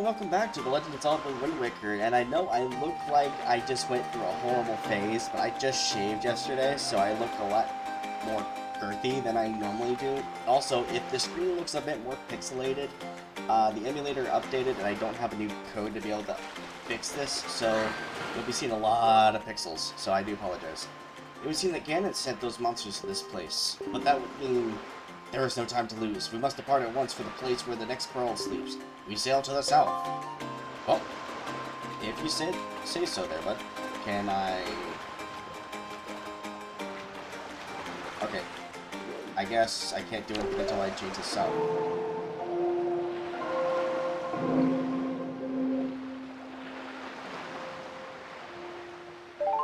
welcome back to The Legend of Zelda Wind Waker, and I know I look like I just went through a horrible phase, but I just shaved yesterday, so I look a lot more girthy than I normally do. Also, if the screen looks a bit more pixelated, the emulator updated and I don't have a new code to be able to fix this, so you'll be seeing a lot of pixels, so I do apologize. It would seem that Ganon sent those monsters to this place, but that would mean there is no time to lose. We must depart at once for the place where the next pearl sleeps. We sail to the south. Well, if you say so there, bud. Can I... Okay. I guess I can't do anything until I change the south.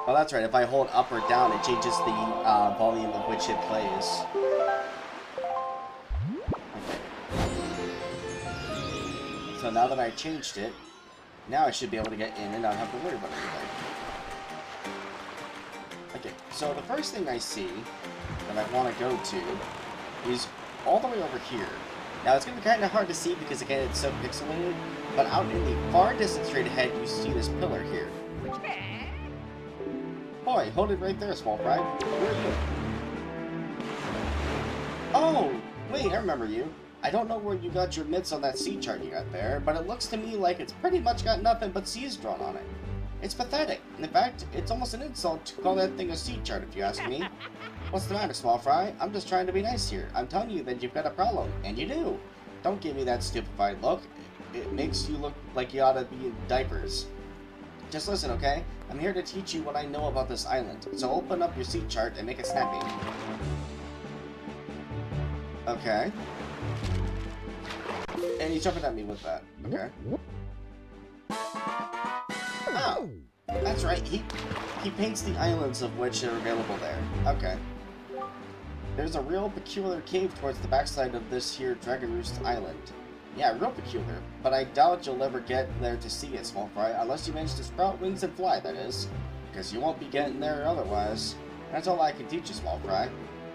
Oh, that's right. If I hold up or down, it changes the volume of which it plays. So now that I changed it, now I should be able to get in and not have to worry about anything. Okay, so the first thing I see that I want to go to is all the way over here. Now it's going to be kind of hard to see because again it's so pixelated, but out in the far distance straight ahead you see this pillar here. Boy, hold it right there, small fry. Where are you? Oh, wait, I remember you. I don't know where you got your mitts on that sea chart you got there, but it looks to me like it's pretty much got nothing but seas drawn on it. It's pathetic. In fact, it's almost an insult to call that thing a sea chart if you ask me. What's the matter, small fry? I'm just trying to be nice here. I'm telling you that you've got a problem, and you do. Don't give me that stupefied look. It makes you look like you ought to be in diapers. Just listen, okay? I'm here to teach you what I know about this island, so open up your sea chart and make it snappy. Okay. And he's jumping at me with that. Okay. Oh! That's right, he paints the islands of which are available there. Okay. There's a real peculiar cave towards the backside of this here Dragon Roost Island. Yeah, real peculiar, but I doubt you'll ever get there to see it, small fry, unless you manage to sprout wings and fly, that is. Because you won't be getting there otherwise. That's all I can teach you, small fry.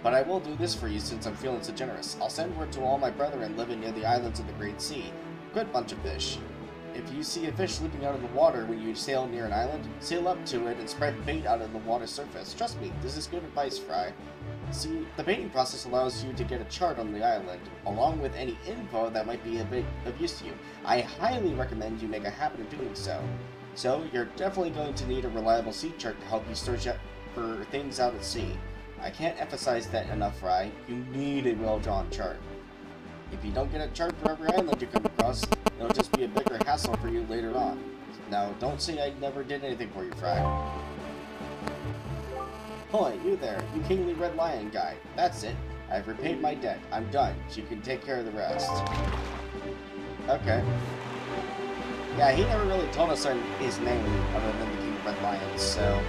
But I will do this for you since I'm feeling so generous. I'll send word to all my brethren living near the islands of the Great Sea. Good bunch of fish. If you see a fish leaping out of the water when you sail near an island, sail up to it and spread bait out of the water surface. Trust me, this is good advice, Fry. See, the baiting process allows you to get a chart on the island, along with any info that might be a bit of use to you. I highly recommend you make a habit of doing so. So, you're definitely going to need a reliable sea chart to help you search out for things out at sea. I can't emphasize that enough, Fry. You need a well-drawn chart. If you don't get a chart for every island you come across, it'll just be a bigger hassle for you later on. Now, don't say I never did anything for you, Fry. Hoy, you there, you kingly red lion guy. That's it. I've repaid my debt. I'm done. You can take care of the rest. Okay. Yeah, he never really told us his name other than the King of Red Lions, so...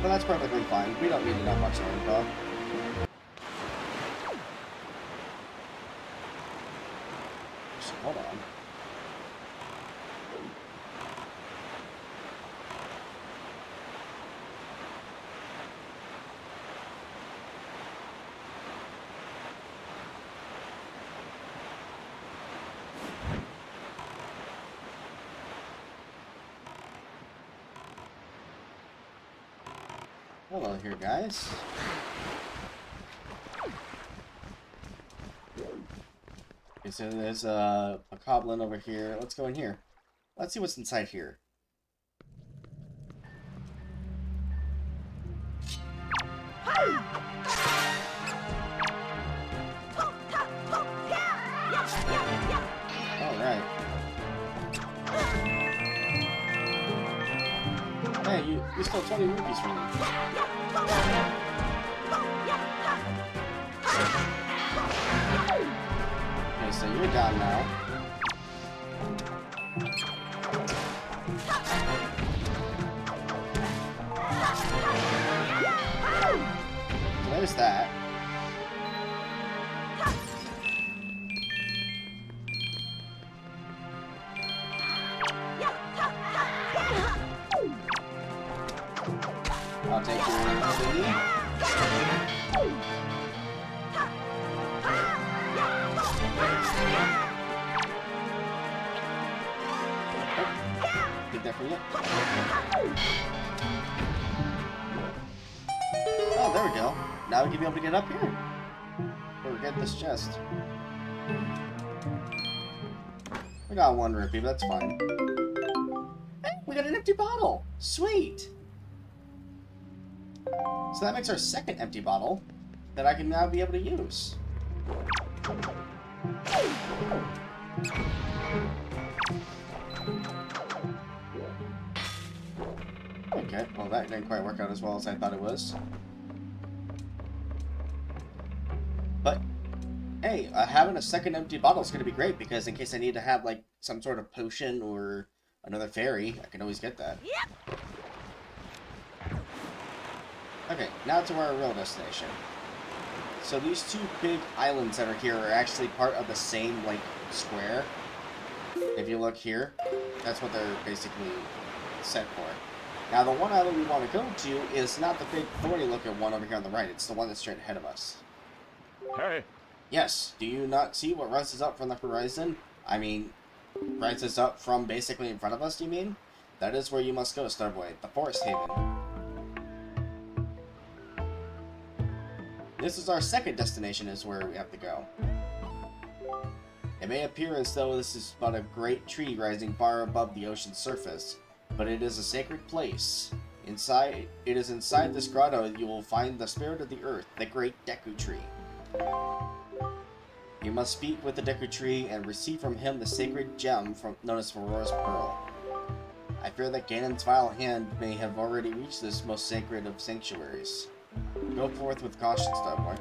But that's perfectly fine. We don't need to know much more info. So, hold on. Hello here, guys. Okay, so there's a goblin over here. Let's go in here. Let's see what's inside here. Alright. Hey, you stole 20 rupees from me. Okay, so you're down now. There's that. I'll take your thingy. Yep. Oh, there we go. Now we can be able to get up here. Or get this chest. We got one rupee, but that's fine. Hey, we got an empty bottle! Sweet! So that makes our second empty bottle that I can now be able to use. Okay, well that didn't quite work out as well as I thought it was. But, hey, having a second empty bottle is going to be great, because in case I need to have, like, some sort of potion or another fairy, I can always get that. Yep. Okay, now to our real destination. So these two big islands that are here are actually part of the same, like, square. If you look here, that's what they're basically set for. Now, the one island we want to go to is not the big thorny-looking one over here on the right. It's the one that's straight ahead of us. Hey. Yes, do you not see what rises up from the horizon? I mean, rises up from basically in front of us, you mean? That is where you must go, Starboy, the Forest Haven. This is our second destination, is where we have to go. It may appear as though this is but a great tree rising far above the ocean's surface, but it is a sacred place. It is inside this grotto you will find the spirit of the earth, the great Deku Tree. You must speak with the Deku Tree and receive from him the sacred gem known as Aurora's Pearl. I fear that Ganon's vile hand may have already reached this most sacred of sanctuaries. Go forth with caution, Starboy.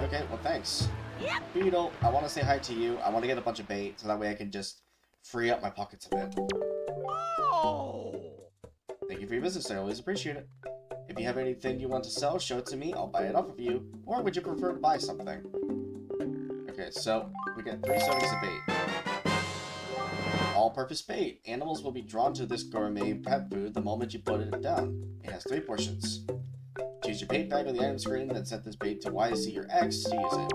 Okay, well thanks. Yep. Beetle, I want to say hi to you. I want to get a bunch of bait, so that way I can just free up my pockets a bit. Oh! Thank you for your business, I always appreciate it. If you have anything you want to sell, show it to me, I'll buy it off of you. Or would you prefer to buy something? Okay, so we get 3 servings of bait. All-purpose bait. Animals will be drawn to this gourmet pet food the moment you put it down. It has 3 portions. Choose your bait bag on the item screen, then set this bait to YZ or X to use it.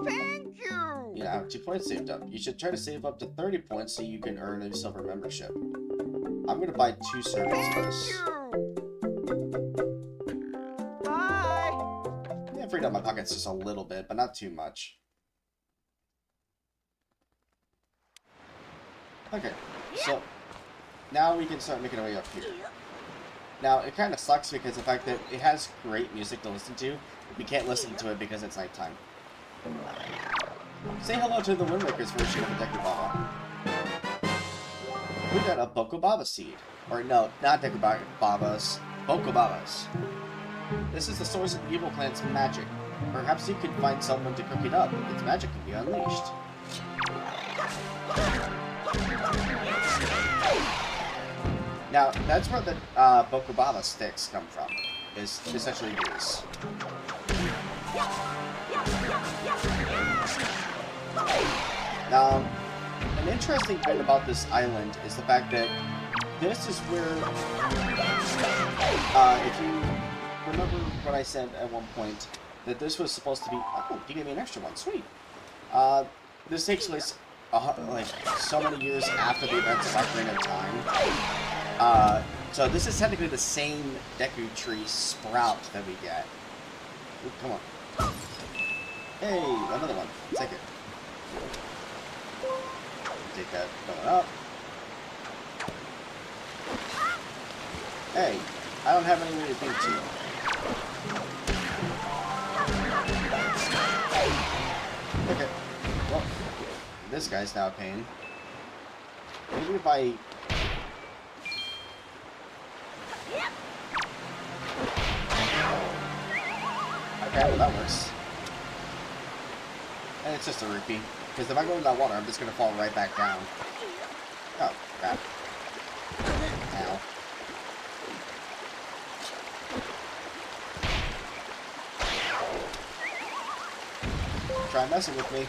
Thank you! You now have 2 points saved up. You should try to save up to 30 points so you can earn a silver membership. I'm going to buy 2 servings of this. Yeah, I freed up my pockets just a little bit, but not too much. Okay, so now we can start making our way up here. Now, it kind of sucks because the fact that it has great music to listen to, we can't listen to it because it's nighttime. Say hello to the Wind Waker's version of the Deku Baba. We got a Bokobaba seed. Or no, not Deku Babas, Bokobabas. This is the source of the evil plant's magic. Perhaps you could find someone to cook it up. Its magic can be unleashed. Now, that's where the Bokobaba sticks come from, is essentially these. Now, an interesting thing about this island is the fact that this is where, if you remember what I said at one point, that this was supposed to be, oh, you gave me an extra one, sweet. This takes place, like, so many years after the events of Ocarina of Time. So this is technically the same Deku Tree sprout that we get. Ooh, come on. Hey, another one. Take it. Take that going up. Hey, I don't have any way to beat you. Okay. Well, this guy's now a pain. Maybe if I... Okay, well that works. And it's just a rupee. Because if I go in that water, I'm just going to fall right back down. Oh, crap. Ow. Try messing with me.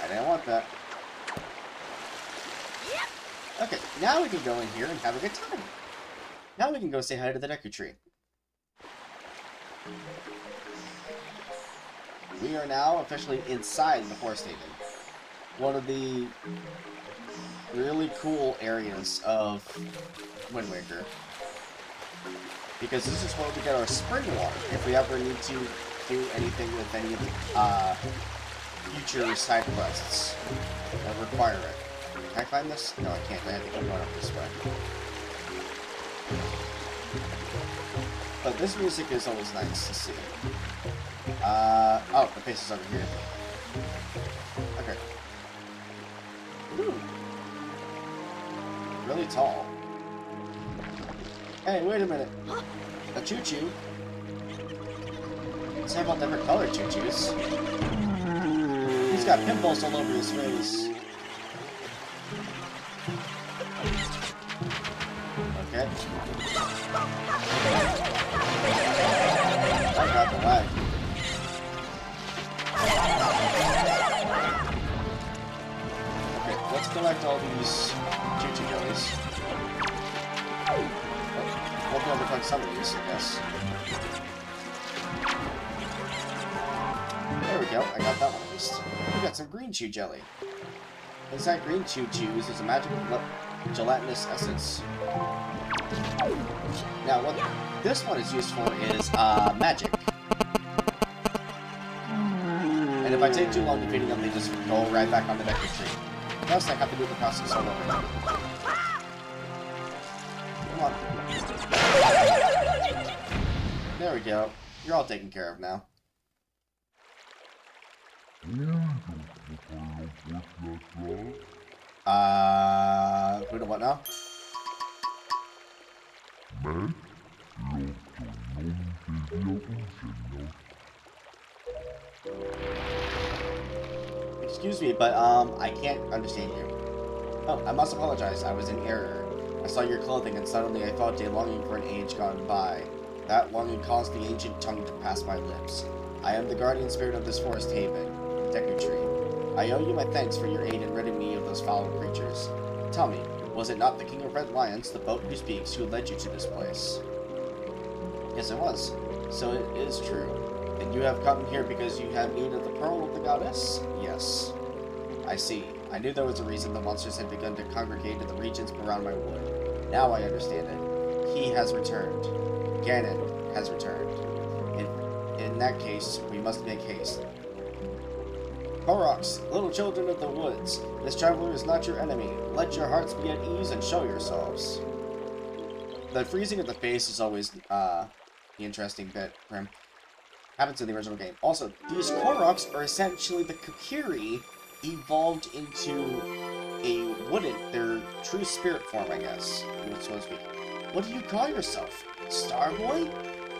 I didn't want that. Okay, now we can go in here and have a good time. Now we can go say hi to the Deku Tree. We are now officially inside the Forest Haven. One of the really cool areas of Wind Waker. Because this is where we get our spring water, if we ever need to do anything with any of the future side quests that require it. Can I climb this? No, I can't. I have to keep going up this way. But this music is always nice to see. Oh, the face is over here. Okay. Ooh. Really tall. Hey, wait a minute. A choo-choo? Let's have all different colored choo-choos. He's got pimples all over his face. Okay. I got the lag. Okay, let's collect all these choo-choo jellies. We'll be able to collect some of these, I guess. There we go, I got that one at least. We got some green chew jelly. Inside green chew chews is a magical gelatinous essence. Now, what this one is used for is magic. And if I take too long defeating them, they just go right back on the deck of the tree. Plus, I have to do the process all over again. Come on. There we go. You're all taken care of now. Who do what now? Excuse me, but I can't understand you. Oh, I must apologize. I was in error. I saw your clothing and suddenly I felt a longing for an age gone by. That longing caused the ancient tongue to pass my lips. I am the guardian spirit of this forest haven, Deku Tree. I owe you my thanks for your aid in ridding me of those foul creatures. Tell me, was it not the King of Red Lions, the boat who speaks, who led you to this place? Yes, it was. So it is true. And you have come here because you have need of the pearl of the goddess? Yes. I see. I knew there was a reason the monsters had begun to congregate in the regions around my wood. Now I understand it. He has returned. Ganon has returned. In that case, we must make haste. Koroks, little children of the woods, this traveler is not your enemy. Let your hearts be at ease and show yourselves. The freezing of the face is always the interesting bit, Prim. Happens in the original game. Also, these Koroks are essentially the Kokiri evolved into a wooden, their true spirit form, I guess, so to speak. What do you call yourself? Starboy?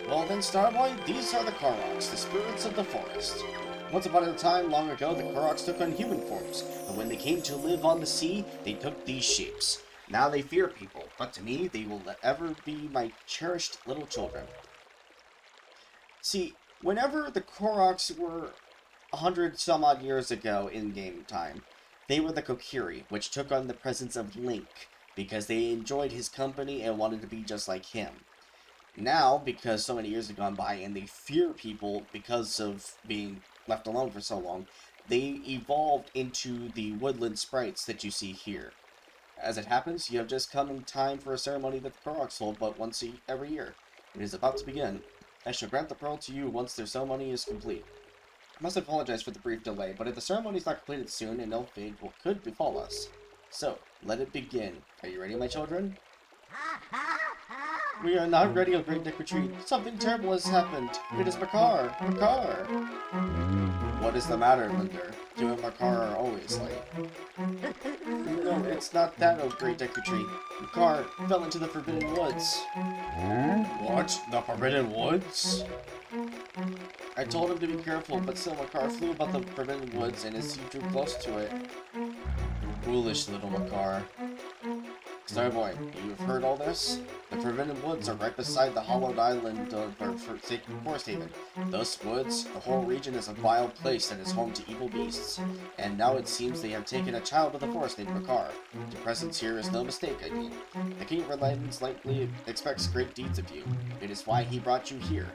Well then, Starboy, these are the Koroks, the spirits of the forest. Once upon a time, long ago, the Koroks took on human forms, but when they came to live on the sea, they took these shapes. Now they fear people, but to me, they will ever be my cherished little children. See, whenever the Koroks were 100-some-odd years ago in game time, they were the Kokiri, which took on the presence of Link, because they enjoyed his company and wanted to be just like him. Now, because so many years have gone by and they fear people because of being left alone for so long, they evolved into the woodland sprites that you see here. As it happens, you have just come in time for a ceremony that the Koroks hold but once every year. It is about to begin. I shall grant the pearl to you once their ceremony is complete. I must apologize for the brief delay, but if the ceremony is not completed soon, an ill fate could befall us. So, let it begin. Are you ready, my children? We are not ready, O great Deku Tree. Something terrible has happened. It is Makar! Makar! What is the matter, Linder? You and Makar are always late. No, it's not that, O great Deku Tree. Makar fell into the Forbidden Woods. What? The Forbidden Woods? I told him to be careful, but still Makar flew about the Forbidden Woods, and as he drew close to it... Foolish little Makar. Starboy, you've heard all this? The Forbidden Woods are right beside the hollowed island of our Forest Haven. Those woods, the whole region is a wild place that is home to evil beasts. And now it seems they have taken a child of the forest named Makar. Your presence here is no mistake, I mean. The King of Red Lions likely expects great deeds of you. It is why he brought you here.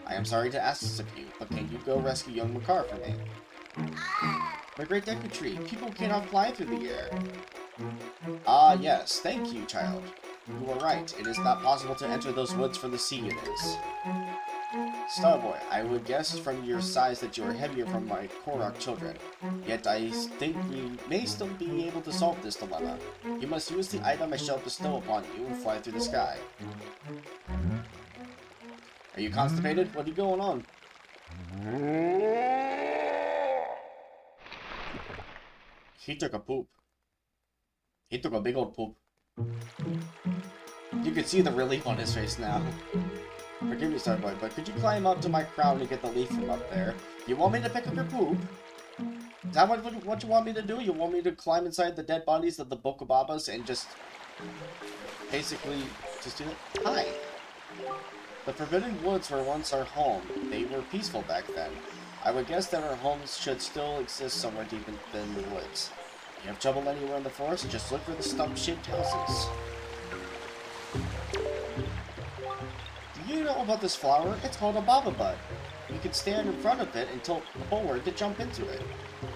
I am sorry to ask this of you, but can you go rescue young Makar for me? My great Deku Tree, people cannot fly through the air. Ah, yes, thank you, child. You were right. It is not possible to enter those woods from the sea, it is. Starboy, I would guess from your size that you are heavier from my Korok children. Yet I think we may still be able to solve this dilemma. You must use the item I shall bestow upon you and fly through the sky. Are you constipated? What are you going on? He took a poop. He took a big old poop. You can see the relief on his face now. Forgive me, Starboy, but could you climb up to my crown and get the leaf from up there? You want me to pick up your poop? Is that what you want me to do? You want me to climb inside the dead bodies of the Bokobabas and just... basically, just do that? Hi! The Forbidden Woods were once our home. They were peaceful back then. I would guess that our homes should still exist somewhere deep in the woods. You have trouble anywhere in the forest? Just look for the stump-shaped houses. Do you know about this flower? It's called a baba bud. You can stand in front of it and tilt forward to jump into it.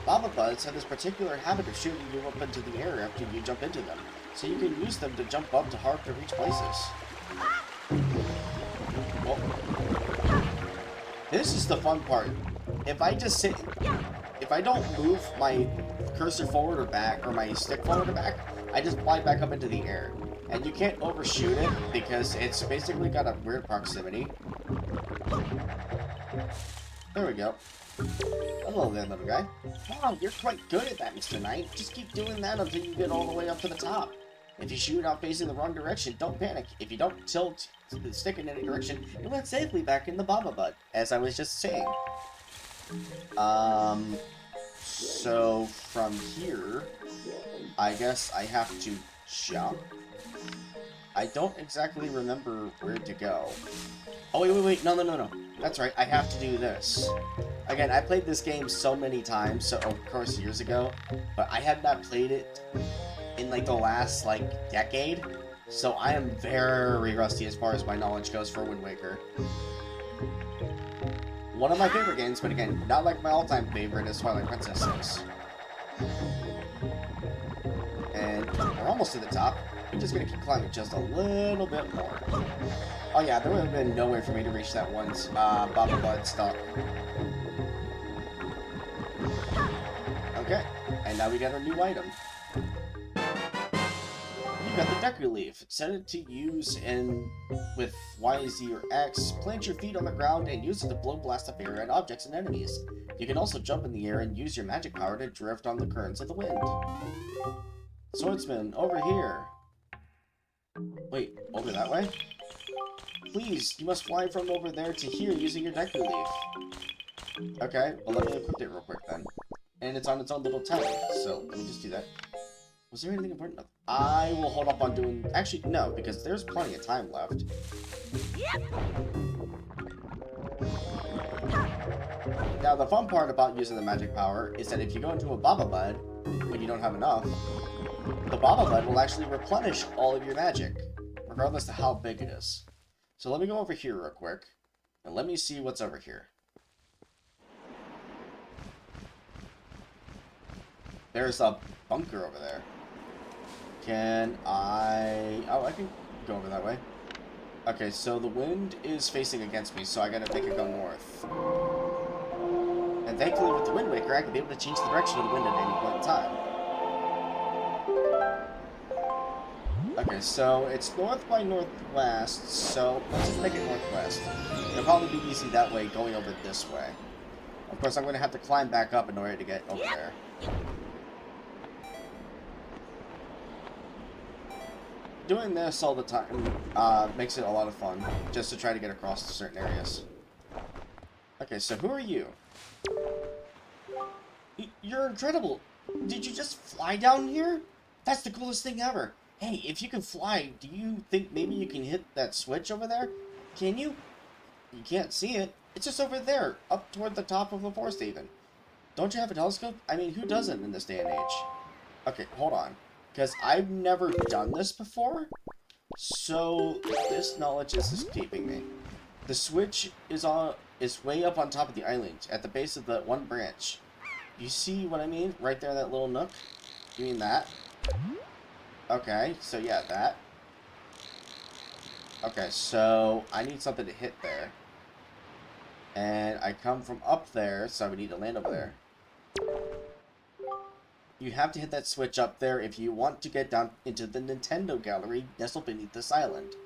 Baba buds have this particular habit of shooting you up into the air after you jump into them, so you can use them to jump up to hard-to-reach places. Well, this is the fun part. If I just sit... if I don't move my cursor forward or back, or my stick forward or back, I just fly back up into the air. And you can't overshoot it, because it's basically got a weird proximity. There we go. Hello there, little guy. Wow, you're quite good at that, Mr. Knight. Just keep doing that until you get all the way up to the top. If you shoot out facing the wrong direction, don't panic. If you don't tilt the stick in any direction, you'll land safely back in the Baba Bud, as I was just saying. So from here, I guess I have to jump. I don't exactly remember where to go. Oh, wait, no. That's right, I have to do this. Again, I played this game so many times, so of course years ago, but I had not played it in like the last like decade, so I am very rusty as far as my knowledge goes for Wind Waker. One of my favorite games, but again, not like my all-time favorite is Twilight Princess 6. And we're almost to the top. I'm just gonna keep climbing just a little bit more. Oh yeah, there would have been no way for me to reach that one Baba Bud stuck. Okay, and now we got our new item. You got the Deku Leaf. Set it to use and with Y, Z, or X, plant your feet on the ground and use it to blow blast up air at objects and enemies. You can also jump in the air and use your magic power to drift on the currents of the wind. Swordsman, over here. Wait, over that way? Please, you must fly from over there to here using your Deku Leaf. Okay, well let me equip it real quick then. And it's on its own little tally, so let me just do that. Was there anything important? I will hold up on doing... Actually, no, because there's plenty of time left. Now, the fun part about using the magic power is that if you go into a Baba Bud, when you don't have enough, the Baba Bud will actually replenish all of your magic, regardless of how big it is. So let me go over here real quick, and let me see what's over here. There's a bunker over there. Can I... Oh, I can go over that way. Okay, so the wind is facing against me, so I gotta make it go north. And thankfully with the Wind Waker, I can be able to change the direction of the wind at any point in time. Okay, so it's north by northwest, so let's just make it northwest. It'll probably be easy that way, going over this way. Of course, I'm going to have to climb back up in order to get over there. Doing this all the time makes it a lot of fun, just to try to get across to certain areas. Okay, so who are you? You're incredible! Did you just fly down here? That's the coolest thing ever! Hey, if you can fly, do you think maybe you can hit that switch over there? Can you? You can't see it. It's just over there, up toward the top of the forest haven. Don't you have a telescope? I mean, who doesn't in this day and age? Okay, hold on. Because I've never done this before, so this knowledge is escaping me. The switch is way up on top of the island, at the base of the one branch. You see what I mean? Right there in that little nook? You mean that? Okay, so yeah, that. Okay, so I need something to hit there. And I come from up there, so we need to land over there. You have to hit that switch up there if you want to get down into the Nintendo gallery nestled beneath this island.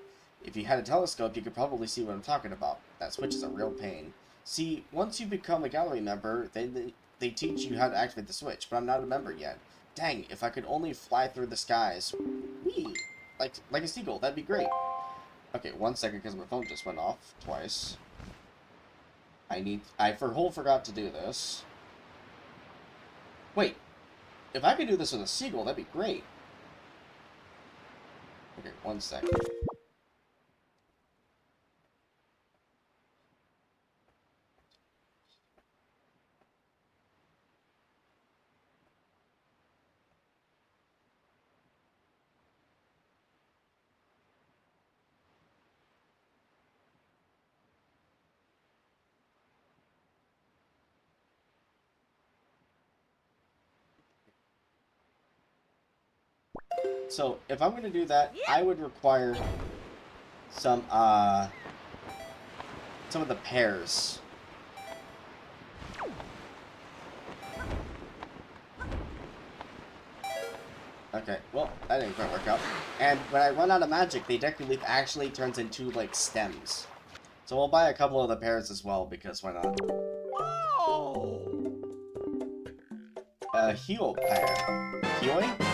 If you had a telescope, you could probably see what I'm talking about. That switch is a real pain. See, once you become a gallery member, they teach you how to activate the switch, but I'm not a member yet. Dang, if I could only fly through the skies. Whee! Like a seagull, that'd be great. Okay, 1 second, because my phone just went off twice. I forgot to do this. Wait, if I could do this with a seagull, that'd be great. Okay, 1 second. So, if I'm going to do that, I would require some of the pears. Okay, well, that didn't quite work out. And when I run out of magic, the Deku Leaf actually turns into, like, stems. So we'll buy a couple of the pears as well, because why not? Oh! A Huo pear. Huoi?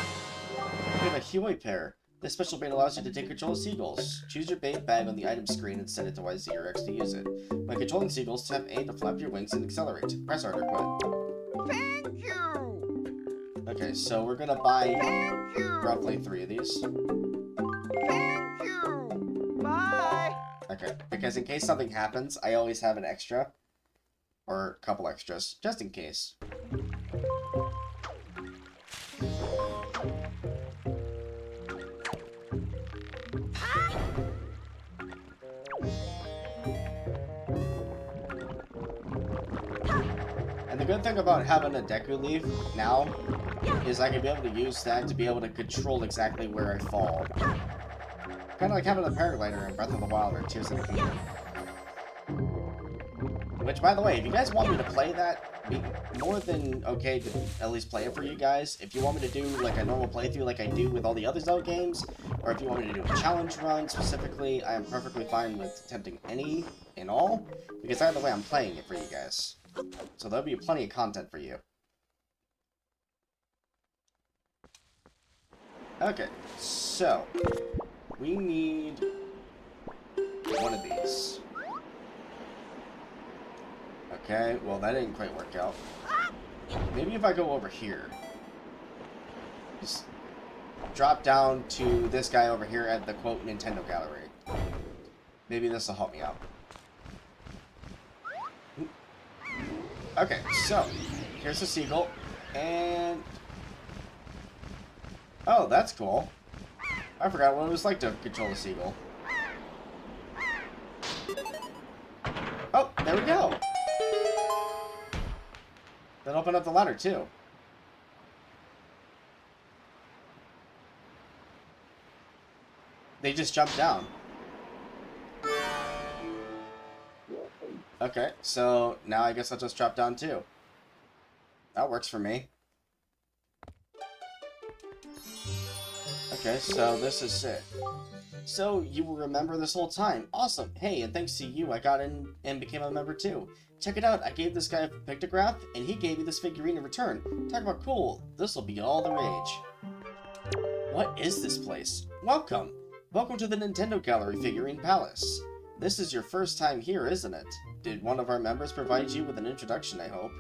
We have a Huoi pear. This special bait allows you to take control of seagulls. Choose your bait bag on the item screen and set it to YZ or X to use it. When controlling seagulls, tap A to flap your wings and accelerate. Press R to quit. Thank you! Okay, so we're gonna buy Thank you! roughly 3 of these. Thank you! Bye! Okay, because in case something happens, I always have an extra. Or a couple extras, just in case. And the good thing about having a Deku Leaf now is I can be able to use that to be able to control exactly where I fall. Kind of like having a paraglider in Breath of the Wild or Tears of the Kingdom. Which, by the way, if you guys want me to play that, be more than okay to at least play it for you guys. If you want me to do like a normal playthrough like I do with all the other Zelda games, or if you want me to do a challenge run specifically, I am perfectly fine with attempting any and all, because either way I'm playing it for you guys. So there'll be plenty of content for you. Okay, so we need one of these. Okay, well that didn't quite work out. Maybe if I go over here. Just drop down to this guy over here at the quote Nintendo gallery. Maybe this will help me out. Okay, so here's the seagull, and oh, that's cool. I forgot what it was like to control a seagull. Oh, there we go. That opened up the ladder too. They just jumped down. Okay, so now I guess I'll just drop down too. That works for me. Okay, so this is it. So, you will remember this whole time. Awesome. Hey, and thanks to you, I got in and became a member too. Check it out, I gave this guy a pictograph, and he gave me this figurine in return. Talk about cool. This'll be all the rage. What is this place? Welcome. Welcome to the Nintendo Gallery Figurine Palace. This is your first time here, isn't it? Did one of our members provide you with an introduction, I hope?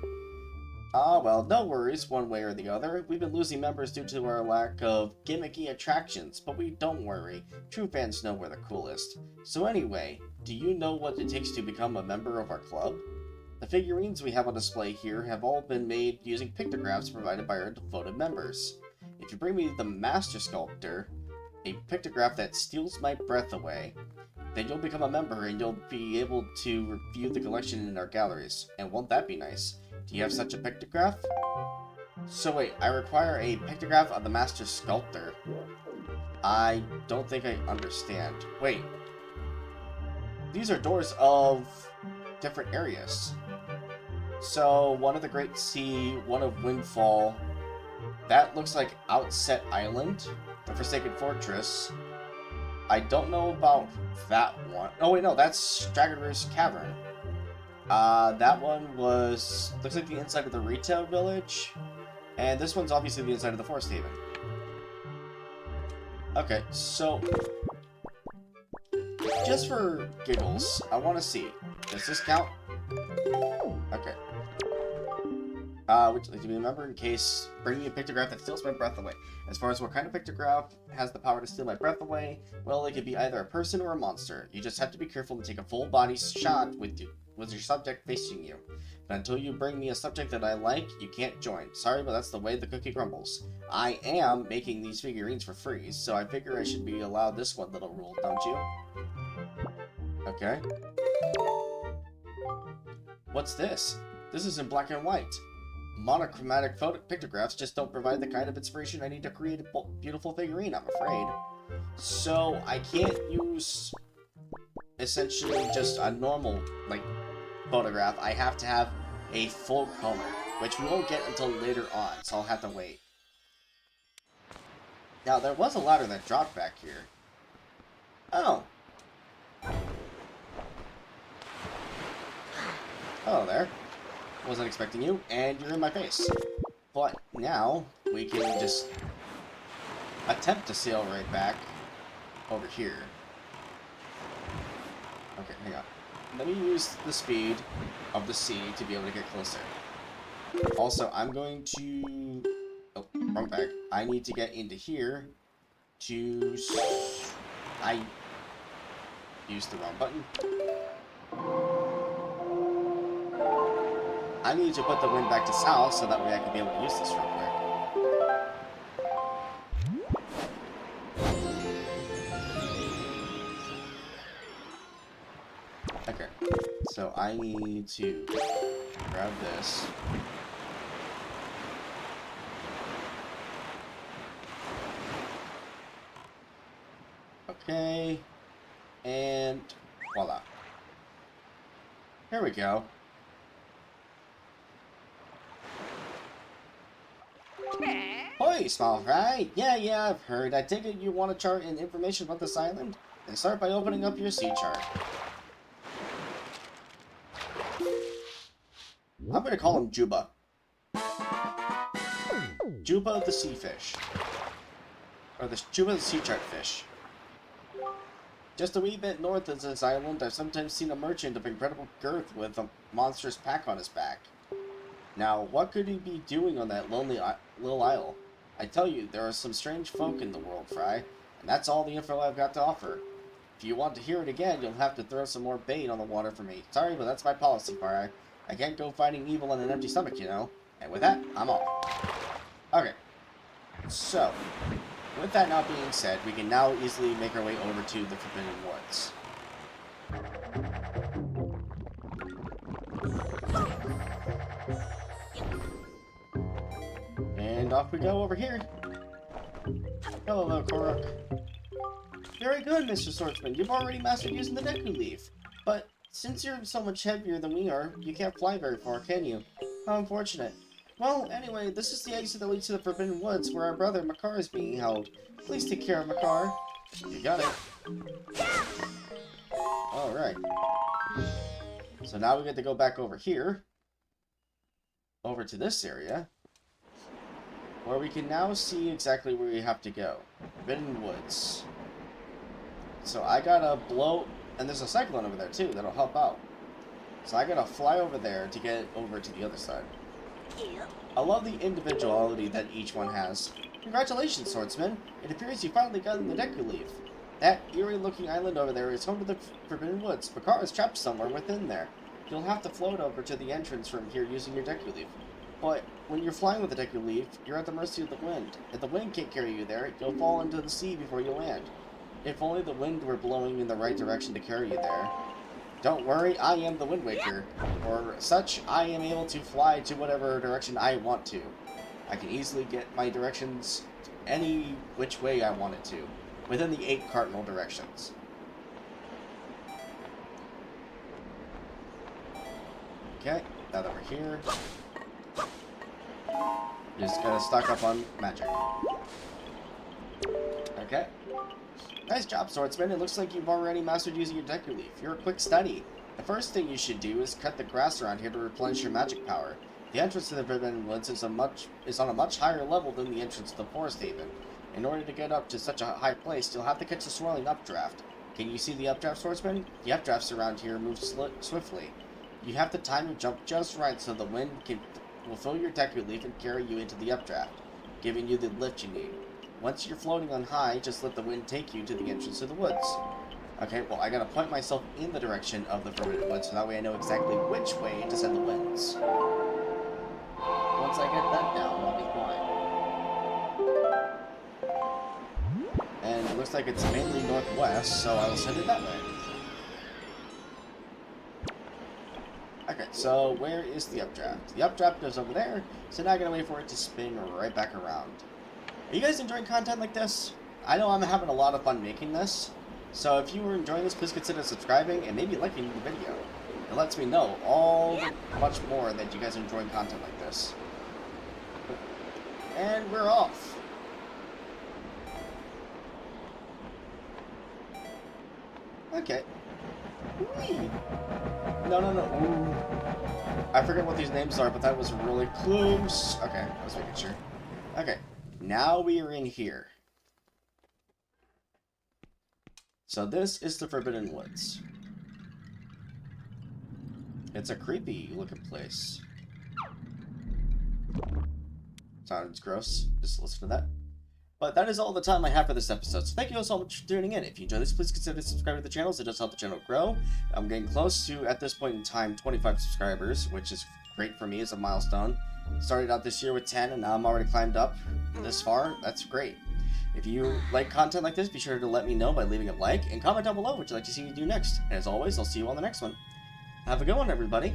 Ah, well, no worries, one way or the other. We've been losing members due to our lack of gimmicky attractions, but don't worry. True fans know we're the coolest. So anyway, do you know what it takes to become a member of our club? The figurines we have on display here have all been made using pictographs provided by our devoted members. If you bring me the Master Sculptor, a pictograph that steals my breath away, then you'll become a member and you'll be able to view the collection in our galleries. And won't that be nice? Do you have such a pictograph? So wait, I require a pictograph of the Master Sculptor. I don't think I understand. Wait, these are doors of different areas. So, one of the Great Sea, one of Windfall. That looks like Outset Island, the Forsaken Fortress. I don't know about that one. Oh wait, no, that's Dragon Roost Cavern. That one looks like the inside of the retail village. And this one's obviously the inside of the Forest Haven. Okay, so just for giggles, I want to see. Does this count? Okay. Would you like to be a member in case bringing a pictograph that steals my breath away? As far as what kind of pictograph has the power to steal my breath away, well, it could be either a person or a monster. You just have to be careful to take a full body shot with your subject facing you. But until you bring me a subject that I like, you can't join. Sorry, but that's the way the cookie crumbles. I am making these figurines for free, so I figure I should be allowed this one little rule, don't you? Okay. What's this? This is in black and white. Monochromatic pictographs just don't provide the kind of inspiration I need to create a beautiful figurine, I'm afraid. So, I can't use essentially just a normal, like, photograph. I have to have a full color, which we won't get until later on, so I'll have to wait. Now, there was a ladder that dropped back here. Oh. Hello there. Wasn't expecting you, and you're in my face. But now, we can just attempt to sail right back over here. Okay, hang on. Let me use the speed of the sea to be able to get closer. Also, I'm going to... Oh, wrong bag. I need to get into here to... I used the wrong button. I need to put the wind back to south so that way I can be able to use this real quick. Okay, so I need to grab this. Okay, and voila. Here we go. Hoi, small fry! Yeah, I've heard. I take it you want a chart and information about this island? Then start by opening up your sea chart. I'm gonna call him Juba. Juba the sea fish. Or the Juba the sea chart fish. Just a wee bit north of this island, I've sometimes seen a merchant of incredible girth with a monstrous pack on his back. Now, what could he be doing on that lonely little isle? I tell you, there are some strange folk in the world, Fry, and that's all the info I've got to offer. If you want to hear it again, you'll have to throw some more bait on the water for me. Sorry, but that's my policy, Fry. I can't go fighting evil on an empty stomach, you know. And with that, I'm off. Okay. So, with that now being said, we can now easily make our way over to the Forbidden Woods. And off we go over here. Hello, Korok. Very good, Mr. Swordsman. You've already mastered using the Deku Leaf. But since you're so much heavier than we are, you can't fly very far, can you? How unfortunate. Well, anyway, this is the exit that leads to the Forbidden Woods, where our brother Makar is being held. Please take care of Makar. You got it. Alright. So now we get to go back over here. Over to this area. Where we can now see exactly where we have to go. Forbidden Woods. So I gotta blow... And there's a cyclone over there too that'll help out. So I gotta fly over there to get over to the other side. I love the individuality that each one has. Congratulations, Swordsman. It appears you finally gotten the Deku Leaf. That eerie-looking island over there is home to the Forbidden Woods. Makar is trapped somewhere within there. You'll have to float over to the entrance from here using your Deku Leaf. But when you're flying with the Deku Leaf, you're at the mercy of the wind. If the wind can't carry you there, you'll fall into the sea before you land. If only the wind were blowing in the right direction to carry you there. Don't worry, I am the Wind Waker. For such, I am able to fly to whatever direction I want to. I can easily get my directions any which way I want it to, within the 8 cardinal directions. Okay, now that we're here, just gotta stock up on magic. Okay. Nice job, Swordsman. It looks like you've already mastered using your Deku Leaf. You're a quick study. The first thing you should do is cut the grass around here to replenish your magic power. The entrance to the Forbidden Woods is on a much higher level than the entrance to the Forest Haven. In order to get up to such a high place, you'll have to catch the swirling updraft. Can you see the updraft, Swordsman? The updrafts around here move swiftly. You have to time your jump just right so the wind will fill your Deku Leaf and carry you into the updraft, giving you the lift you need. Once you're floating on high, just let the wind take you to the entrance of the woods. Okay, well, I gotta point myself in the direction of the Forbidden Woods, so that way I know exactly which way to send the winds. Once I get that down, I'll be fine. And it looks like it's mainly northwest, so I will send it that way. Okay, so where is the updraft? The updraft goes over there, so now I gotta wait for it to spin right back around. Are you guys enjoying content like this? I know I'm having a lot of fun making this, so if you were enjoying this, please consider subscribing and maybe liking the video. It lets me know much more that you guys are enjoying content like this. And we're off. Okay. Whee! No. Ooh. I forget what these names are, but that was really close. Okay, I was making sure. Okay. Now we are in here. So this is the Forbidden Woods. It's a creepy looking place. Sounds gross. Just listen to that. But that is all the time I have for this episode. So thank you all so much for tuning in. If you enjoyed this, please consider subscribing to the channel. It does help the channel grow. I'm getting close to, at this point in time, 25 subscribers, which is great for me as a milestone. Started out this year with 10, and now I'm already climbed up this far. That's great. If you like content like this, be sure to let me know by leaving a like and comment down below what you'd like to see me do next. And as always, I'll see you on the next one. Have a good one, everybody.